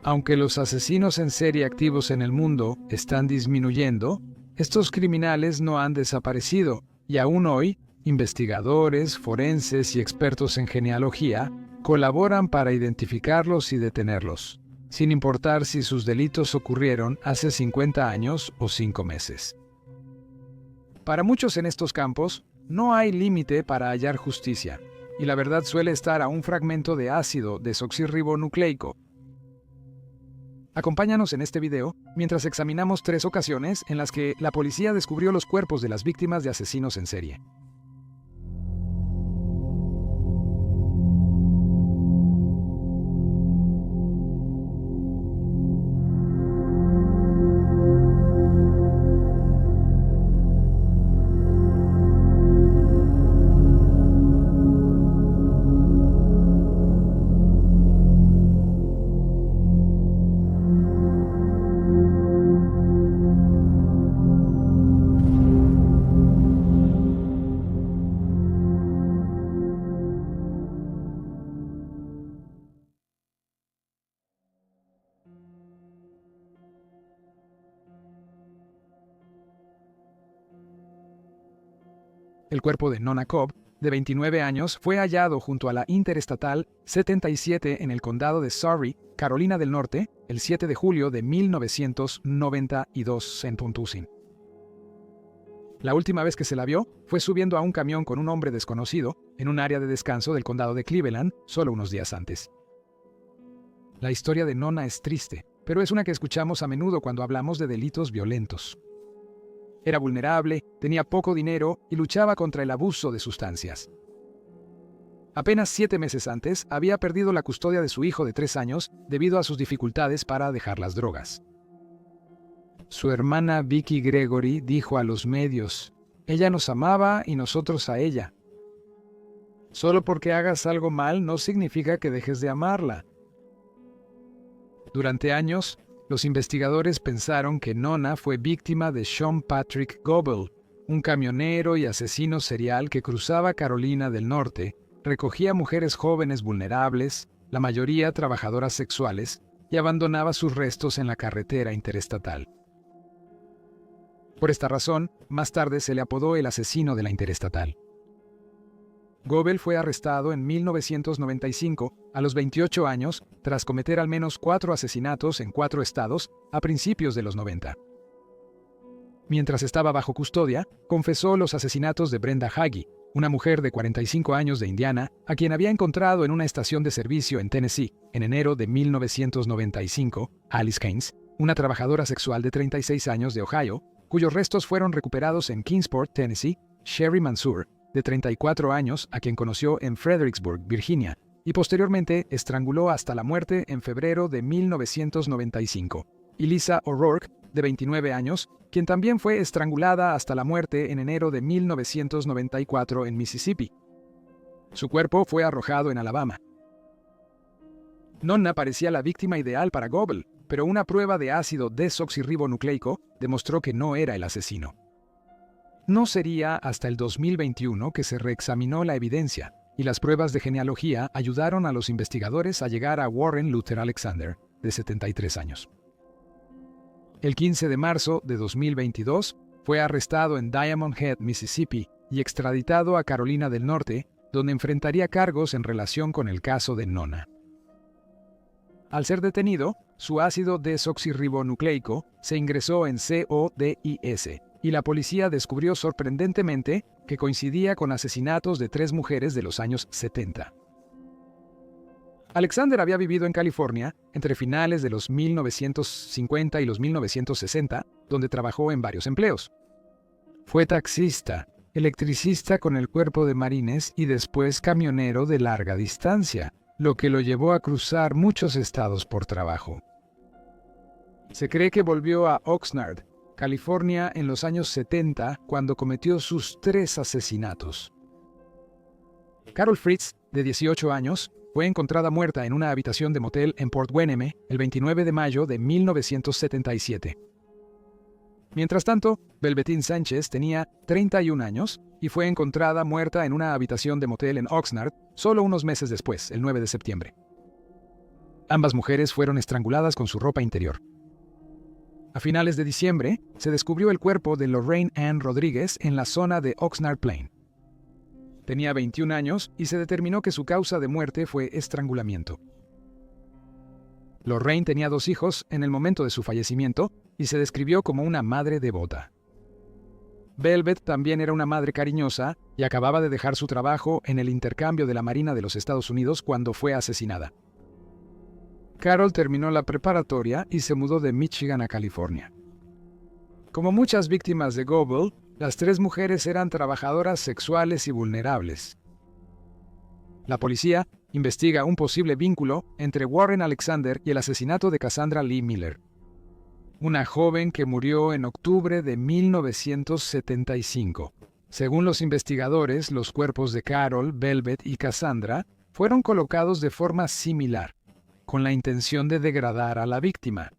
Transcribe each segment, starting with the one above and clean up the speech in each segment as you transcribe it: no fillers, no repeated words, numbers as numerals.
Aunque los asesinos en serie activos en el mundo están disminuyendo, estos criminales no han desaparecido y aún hoy, investigadores, forenses y expertos en genealogía colaboran para identificarlos y detenerlos, sin importar si sus delitos ocurrieron hace 50 años o 5 meses. Para muchos en estos campos, no hay límite para hallar justicia, y la verdad suele estar a un fragmento de ácido desoxirribonucleico. Acompáñanos en este video mientras examinamos 3 ocasiones en las que la policía descubrió los cuerpos de las víctimas de asesinos en serie. El cuerpo de Nona Cobb, de 29 años, fue hallado junto a la Interestatal 77 en el condado de Surry, Carolina del Norte, el 7 de julio de 1992 en Pontousing. La última vez que se la vio fue subiendo a un camión con un hombre desconocido en un área de descanso del condado de Cleveland solo unos días antes. La historia de Nona es triste, pero es una que escuchamos a menudo cuando hablamos de delitos violentos. Era vulnerable, tenía poco dinero y luchaba contra el abuso de sustancias. Apenas 7 meses antes, había perdido la custodia de su hijo de 3 años debido a sus dificultades para dejar las drogas. Su hermana Vicky Gregory dijo a los medios: "Ella nos amaba y nosotros a ella. Solo porque hagas algo mal no significa que dejes de amarla". Durante años, los investigadores pensaron que Nona fue víctima de Sean Patrick Goebel, un camionero y asesino serial que cruzaba Carolina del Norte, recogía mujeres jóvenes vulnerables, la mayoría trabajadoras sexuales, y abandonaba sus restos en la carretera interestatal. Por esta razón, más tarde se le apodó el asesino de la interestatal. Goebel fue arrestado en 1995, a los 28 años, tras cometer al menos 4 asesinatos en 4 estados a principios de los 90. Mientras estaba bajo custodia, confesó los asesinatos de Brenda Hagee, una mujer de 45 años de Indiana, a quien había encontrado en una estación de servicio en Tennessee en enero de 1995, Alice Haynes, una trabajadora sexual de 36 años de Ohio, cuyos restos fueron recuperados en Kingsport, Tennessee, Sherry Mansour, de 34 años, a quien conoció en Fredericksburg, Virginia, y posteriormente estranguló hasta la muerte en febrero de 1995. Y Lisa O'Rourke, de 29 años, quien también fue estrangulada hasta la muerte en enero de 1994 en Mississippi. Su cuerpo fue arrojado en Alabama. Nona parecía la víctima ideal para Goebel, pero una prueba de ácido desoxirribonucleico demostró que no era el asesino. No sería hasta el 2021 que se reexaminó la evidencia, y las pruebas de genealogía ayudaron a los investigadores a llegar a Warren Luther Alexander, de 73 años. El 15 de marzo de 2022 fue arrestado en Diamond Head, Mississippi, y extraditado a Carolina del Norte, donde enfrentaría cargos en relación con el caso de Nona. Al ser detenido, su ácido desoxirribonucleico se ingresó en CODIS, y la policía descubrió sorprendentemente que coincidía con asesinatos de 3 mujeres de los años 70. Alexander había vivido en California entre finales de los 1950 y los 1960, donde trabajó en varios empleos. Fue taxista, electricista con el Cuerpo de Marines y después camionero de larga distancia, lo que lo llevó a cruzar muchos estados por trabajo. Se cree que volvió a Oxnard, California, en los años 70, cuando cometió sus 3 asesinatos. Carol Fritz, de 18 años, fue encontrada muerta en una habitación de motel en Port Hueneme el 29 de mayo de 1977. Mientras tanto, Velveteen Sánchez tenía 31 años y fue encontrada muerta en una habitación de motel en Oxnard solo unos meses después, el 9 de septiembre. Ambas mujeres fueron estranguladas con su ropa interior. A finales de diciembre, se descubrió el cuerpo de Lorraine Ann Rodríguez en la zona de Oxnard Plain. Tenía 21 años y se determinó que su causa de muerte fue estrangulamiento. Lorraine tenía 2 hijos en el momento de su fallecimiento y se describió como una madre devota. Velvet también era una madre cariñosa y acababa de dejar su trabajo en el intercambio de la Marina de los Estados Unidos cuando fue asesinada. Carol terminó la preparatoria y se mudó de Michigan a California. Como muchas víctimas de Goebel, las 3 mujeres eran trabajadoras sexuales y vulnerables. La policía investiga un posible vínculo entre Warren Alexander y el asesinato de Cassandra Lee Miller, una joven que murió en octubre de 1975. Según los investigadores, los cuerpos de Carol, Velvet y Cassandra fueron colocados de forma similar, con la intención de degradar a la víctima.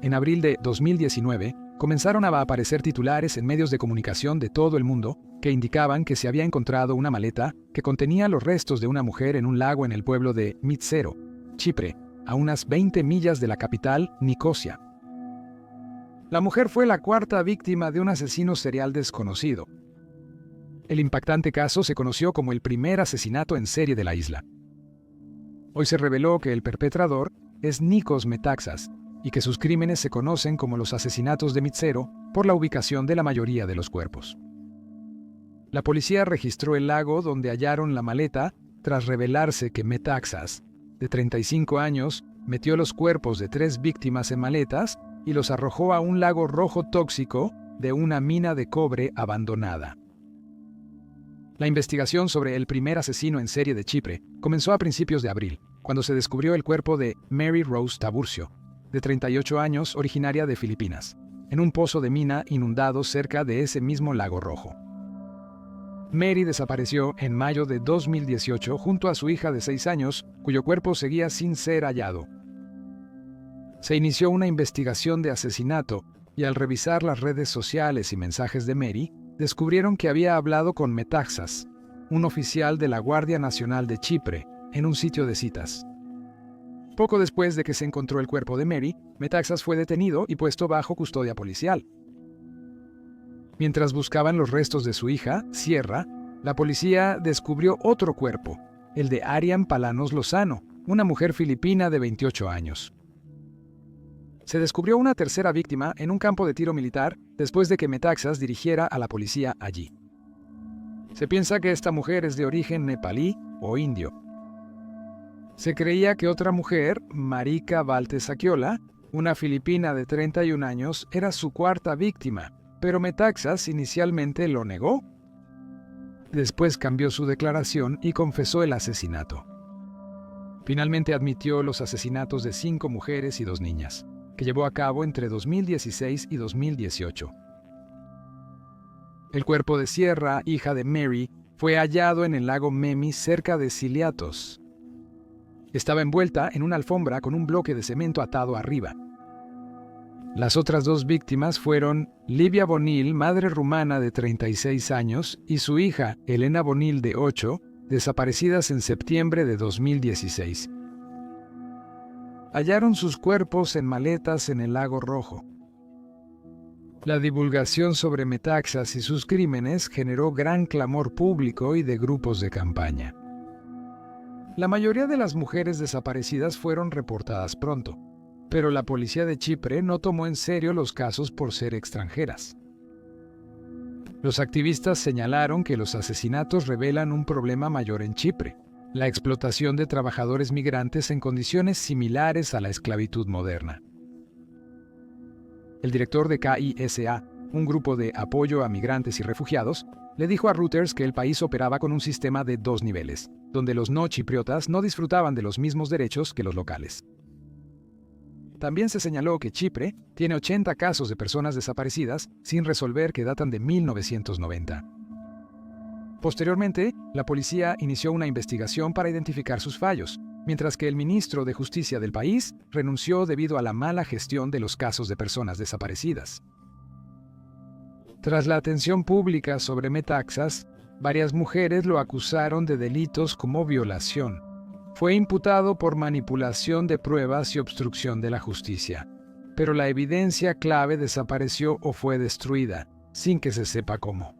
En abril de 2019, comenzaron a aparecer titulares en medios de comunicación de todo el mundo que indicaban que se había encontrado una maleta que contenía los restos de una mujer en un lago en el pueblo de Mitsero, Chipre, a unas 20 millas de la capital, Nicosia. La mujer fue la 4ª víctima de un asesino serial desconocido. El impactante caso se conoció como el primer asesinato en serie de la isla. Hoy se reveló que el perpetrador es Nikos Metaxas, y que sus crímenes se conocen como los asesinatos de Mitsero por la ubicación de la mayoría de los cuerpos. La policía registró el lago donde hallaron la maleta tras revelarse que Metaxas, de 35 años, metió los cuerpos de 3 víctimas en maletas y los arrojó a un lago rojo tóxico de una mina de cobre abandonada. La investigación sobre el primer asesino en serie de Chipre comenzó a principios de abril, cuando se descubrió el cuerpo de Mary Rose Taburcio, de 38 años, originaria de Filipinas, en un pozo de mina inundado cerca de ese mismo lago rojo. Mary desapareció en mayo de 2018 junto a su hija de 6 años, cuyo cuerpo seguía sin ser hallado. Se inició una investigación de asesinato y al revisar las redes sociales y mensajes de Mary, descubrieron que había hablado con Metaxas, un oficial de la Guardia Nacional de Chipre, en un sitio de citas. Poco después de que se encontró el cuerpo de Mary, Metaxas fue detenido y puesto bajo custodia policial. Mientras buscaban los restos de su hija, Sierra, la policía descubrió otro cuerpo, el de Arian Palanos Lozano, una mujer filipina de 28 años. Se descubrió una tercera víctima en un campo de tiro militar después de que Metaxas dirigiera a la policía allí. Se piensa que esta mujer es de origen nepalí o indio. Se creía que otra mujer, Marika Valtesakiola, una filipina de 31 años, era su 4ª víctima, pero Metaxas inicialmente lo negó. Después cambió su declaración y confesó el asesinato. Finalmente admitió los asesinatos de 5 mujeres y 2 niñas, que llevó a cabo entre 2016 y 2018. El cuerpo de Sierra, hija de Mary, fue hallado en el lago Memi cerca de Siliatos. Estaba envuelta en una alfombra con un bloque de cemento atado arriba. Las otras 2 víctimas fueron Livia Bonil, madre rumana de 36 años, y su hija, Elena Bonil, de 8, desaparecidas en septiembre de 2016. Hallaron sus cuerpos en maletas en el lago Rojo. La divulgación sobre Metaxas y sus crímenes generó gran clamor público y de grupos de campaña. La mayoría de las mujeres desaparecidas fueron reportadas pronto, pero la policía de Chipre no tomó en serio los casos por ser extranjeras. Los activistas señalaron que los asesinatos revelan un problema mayor en Chipre, la explotación de trabajadores migrantes en condiciones similares a la esclavitud moderna. El director de KISA, un grupo de apoyo a migrantes y refugiados, le dijo a Reuters que el país operaba con un sistema de 2 niveles, donde los no chipriotas no disfrutaban de los mismos derechos que los locales. También se señaló que Chipre tiene 80 casos de personas desaparecidas sin resolver que datan de 1990. Posteriormente, la policía inició una investigación para identificar sus fallos, mientras que el ministro de Justicia del país renunció debido a la mala gestión de los casos de personas desaparecidas. Tras la atención pública sobre Metaxas, varias mujeres lo acusaron de delitos como violación. Fue imputado por manipulación de pruebas y obstrucción de la justicia, pero la evidencia clave desapareció o fue destruida, sin que se sepa cómo.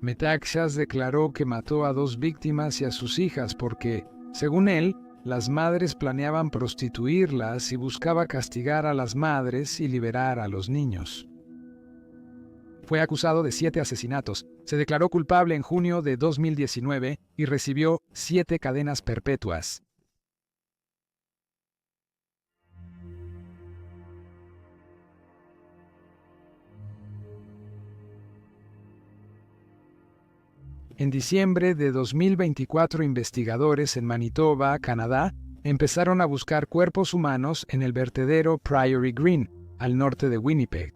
Metaxas declaró que mató a 2 víctimas y a sus hijas porque, según él, las madres planeaban prostituirlas y buscaba castigar a las madres y liberar a los niños. Fue acusado de 7 asesinatos, se declaró culpable en junio de 2019 y recibió 7 cadenas perpetuas. En diciembre de 2024, investigadores en Manitoba, Canadá, empezaron a buscar cuerpos humanos en el vertedero Prairie Green, al norte de Winnipeg.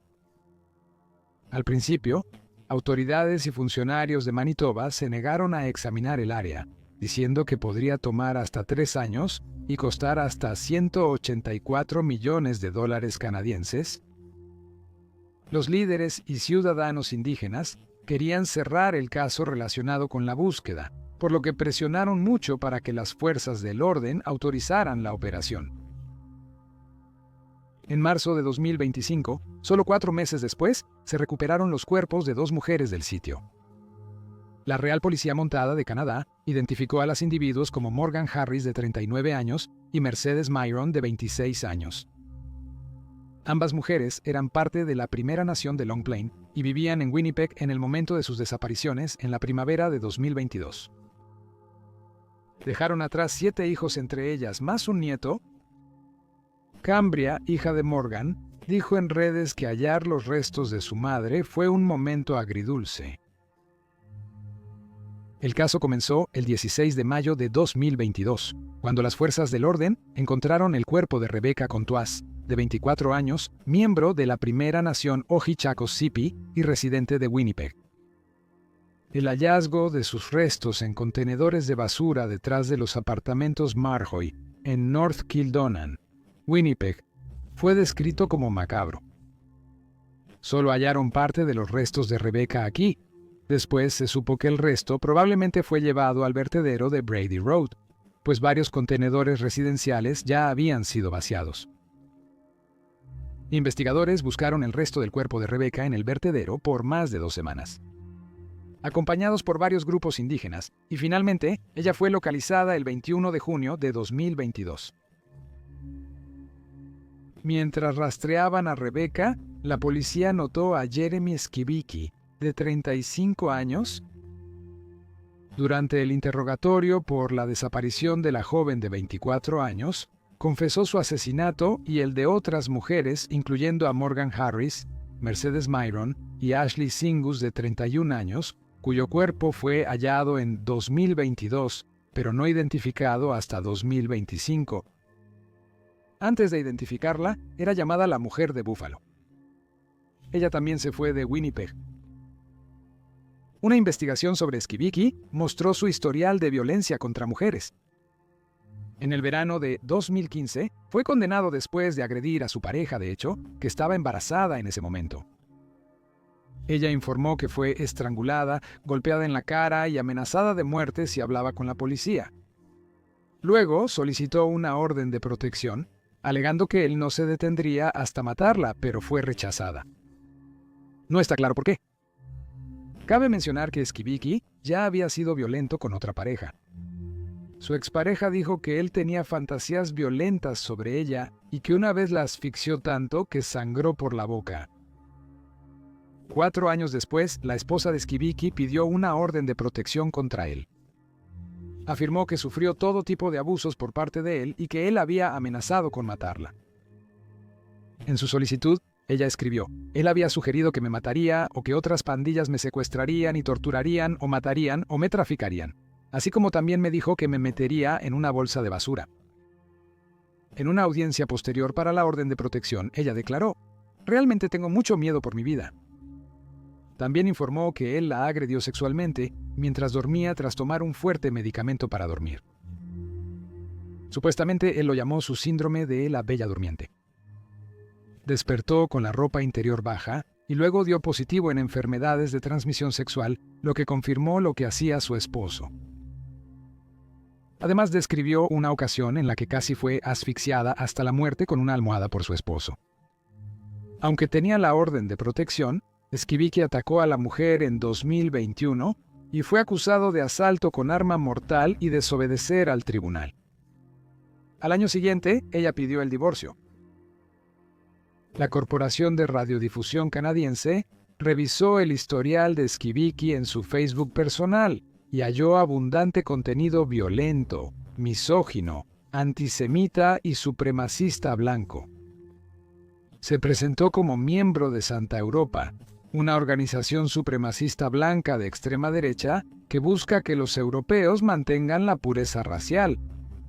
Al principio, autoridades y funcionarios de Manitoba se negaron a examinar el área, diciendo que podría tomar hasta 3 años y costar hasta $184 millones canadienses. Los líderes y ciudadanos indígenas querían cerrar el caso relacionado con la búsqueda, por lo que presionaron mucho para que las fuerzas del orden autorizaran la operación. En marzo de 2025, solo 4 meses después, se recuperaron los cuerpos de 2 mujeres del sitio. La Real Policía Montada de Canadá identificó a las individuos como Morgan Harris, de 39 años, y Mercedes Myron, de 26 años. Ambas mujeres eran parte de la Primera Nación de Long Plain y vivían en Winnipeg en el momento de sus desapariciones en la primavera de 2022. Dejaron atrás 7 hijos, entre ellas más un nieto. Cambria, hija de Morgan, dijo en redes que hallar los restos de su madre fue un momento agridulce. El caso comenzó el 16 de mayo de 2022, cuando las fuerzas del orden encontraron el cuerpo de Rebecca Contois, de 24 años, miembro de la Primera Nación Ohichacos-Zipi y residente de Winnipeg. El hallazgo de sus restos en contenedores de basura detrás de los apartamentos Marjoy, en North Kildonan, Winnipeg, fue descrito como macabro. Solo hallaron parte de los restos de Rebecca aquí. Después se supo que el resto probablemente fue llevado al vertedero de Brady Road, pues varios contenedores residenciales ya habían sido vaciados. Investigadores buscaron el resto del cuerpo de Rebecca en el vertedero por más de 2 semanas, acompañados por varios grupos indígenas, y finalmente ella fue localizada el 21 de junio de 2022. Mientras rastreaban a Rebecca, la policía notó a Jeremy Skibiki, de 35 años. Durante el interrogatorio por la desaparición de la joven de 24 años, confesó su asesinato y el de otras mujeres, incluyendo a Morgan Harris, Mercedes Myron y Ashley Singus, de 31 años, cuyo cuerpo fue hallado en 2022, pero no identificado hasta 2025. Antes de identificarla, era llamada la Mujer de Búfalo. Ella también se fue de Winnipeg. Una investigación sobre Skibiki mostró su historial de violencia contra mujeres. En el verano de 2015, fue condenado después de agredir a su pareja, de hecho, que estaba embarazada en ese momento. Ella informó que fue estrangulada, golpeada en la cara y amenazada de muerte si hablaba con la policía. Luego solicitó una orden de protección, alegando que él no se detendría hasta matarla, pero fue rechazada. No está claro por qué. Cabe mencionar que Skibiki ya había sido violento con otra pareja. Su expareja dijo que él tenía fantasías violentas sobre ella y que una vez la asfixió tanto que sangró por la boca. 4 años después, la esposa de Skibiki pidió una orden de protección contra él. Afirmó que sufrió todo tipo de abusos por parte de él y que él había amenazado con matarla. En su solicitud, ella escribió: él había sugerido que me mataría o que otras pandillas me secuestrarían y torturarían o matarían o me traficarían, así como también me dijo que me metería en una bolsa de basura. En una audiencia posterior para la orden de protección, ella declaró: realmente tengo mucho miedo por mi vida. También informó que él la agredió sexualmente mientras dormía tras tomar un fuerte medicamento para dormir. Supuestamente él lo llamó su síndrome de la Bella Durmiente. Despertó con la ropa interior baja y luego dio positivo en enfermedades de transmisión sexual, lo que confirmó lo que hacía su esposo. Además, describió una ocasión en la que casi fue asfixiada hasta la muerte con una almohada por su esposo. Aunque tenía la orden de protección, Skibicki atacó a la mujer en 2021 y fue acusado de asalto con arma mortal y desobedecer al tribunal. Al año siguiente, ella pidió el divorcio. La Corporación de Radiodifusión canadiense revisó el historial de Skibicki en su Facebook personal y halló abundante contenido violento, misógino, antisemita y supremacista blanco. Se presentó como miembro de Santa Europa, una organización supremacista blanca de extrema derecha que busca que los europeos mantengan la pureza racial,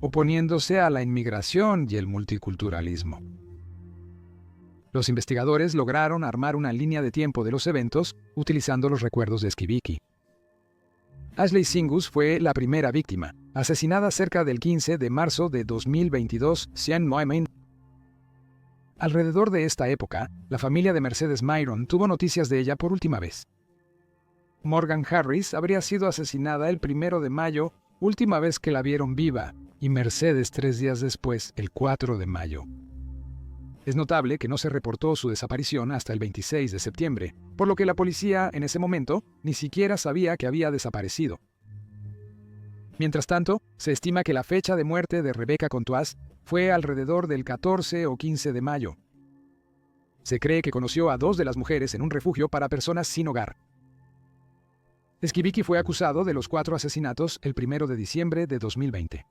oponiéndose a la inmigración y el multiculturalismo. Los investigadores lograron armar una línea de tiempo de los eventos utilizando los recuerdos de Skibicki. Ashley Singus fue la primera víctima, asesinada cerca del 15 de marzo de 2022 en Maine. Alrededor de esta época, la familia de Mercedes Myron tuvo noticias de ella por última vez. Morgan Harris habría sido asesinada el 1 de mayo, última vez que la vieron viva, y Mercedes 3 días después, el 4 de mayo. Es notable que no se reportó su desaparición hasta el 26 de septiembre, por lo que la policía en ese momento ni siquiera sabía que había desaparecido. Mientras tanto, se estima que la fecha de muerte de Rebecca Contois fue alrededor del 14 o 15 de mayo. Se cree que conoció a 2 de las mujeres en un refugio para personas sin hogar. Skibicki fue acusado de los 4 asesinatos el 1 de diciembre de 2020.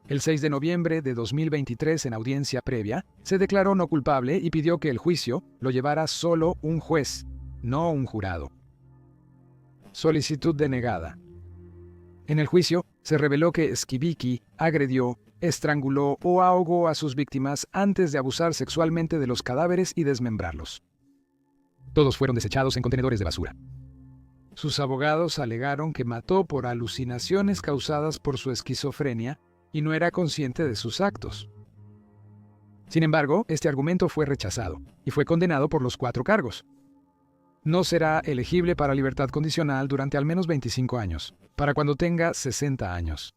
El 6 de noviembre de 2023, en audiencia previa, se declaró no culpable y pidió que el juicio lo llevara solo un juez, no un jurado. Solicitud denegada. En el juicio, se reveló que Skibicki agredió, estranguló o ahogó a sus víctimas antes de abusar sexualmente de los cadáveres y desmembrarlos. Todos fueron desechados en contenedores de basura. Sus abogados alegaron que mató por alucinaciones causadas por su esquizofrenia y no era consciente de sus actos. Sin embargo, este argumento fue rechazado y fue condenado por los 4 cargos. No será elegible para libertad condicional durante al menos 25 años, para cuando tenga 60 años.